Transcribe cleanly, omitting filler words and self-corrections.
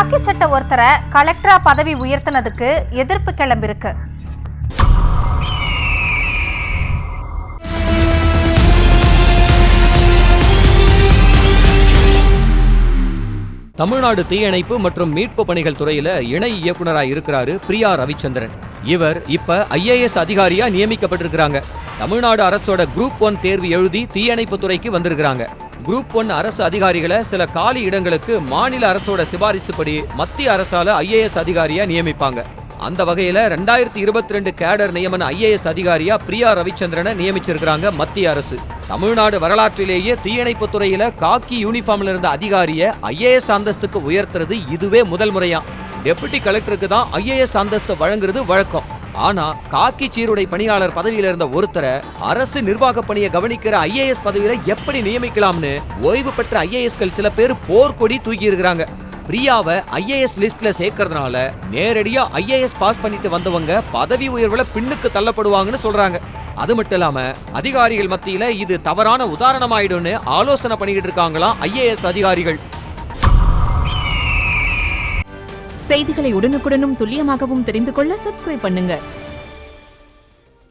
காக்கி சட்ட ஒருத்தரை கலெக்டரா பதவி உயர்த்தினதுக்கு எதிர்ப்பு கிளம்பிருக்கு. தமிழ்நாடு தீயணைப்பு மற்றும் மீட்பு பணிகள் துறையில இணை இயக்குனராக இருக்கிறாரு பிரியா ரவிச்சந்திரன். இவர் இப்ப IAS அதிகாரியா நியமிக்கப்பட்டிருக்கிறாங்க. தமிழ்நாடு அரசோட குரூப் 1 தேர்வு எழுதி தீயணைப்பு துறைக்கு வந்திருக்கிறாங்க. குரூப் 1 அரசு அதிகாரிகளை சில காலி இடங்களுக்கு மாநில அரசோட சிபாரிசுப்படி மத்திய அரசால IAS அதிகாரியா நியமிப்பாங்க. அந்த வகையில 2022 கேடர் நியமன IAS அதிகாரியா பிரியா ரவிச்சந்திரனை நியமிச்சிருக்கிறாங்க மத்திய அரசு. தமிழ்நாடு வரலாற்றிலேயே தீயணைப்பு துறையில காக்கி யூனிஃபார்ம்ல இருந்த அதிகாரிய IAS அந்தஸ்துக்கு உயர்த்துறது இதுவே முதல் முறையா. டெபுட்டி கலெக்டருக்கு தான் IAS அந்தஸ்து வழங்குறது வழக்கம். ஆனா காக்கி சீருடை பணியாளர் பதவியில இருந்த ஒருத்தரை அரசு நிர்வாக பணியை கவனிக்கிற IAS பதவியில எப்படி நியமிக்கலாம்னு ஓய்வு பெற்ற IASகள் சில பேர் போர்க்கொடி தூக்கி இருக்கிறாங்க. பிரியாவை IAS லிஸ்ட்ல சேர்க்கறதுனால நேரடியா IAS பாஸ் பண்ணிட்டு வந்தவங்க பதவி உயர்வுல பின்னுக்கு தள்ளப்படுவாங்கன்னு சொல்றாங்க. அது மட்டும் இல்லாம அதிகாரிகள் மத்தியில இது தவறான உதாரணமாயிடும்னு ஆலோசனை பண்ணிக்கிட்டு இருக்காங்களாம் IAS அதிகாரிகள். செய்திகளை உடனுக்குடனும் துல்லியமாகவும் தெரிந்து கொள்ள சப்ஸ்கிரைப் பண்ணுங்க.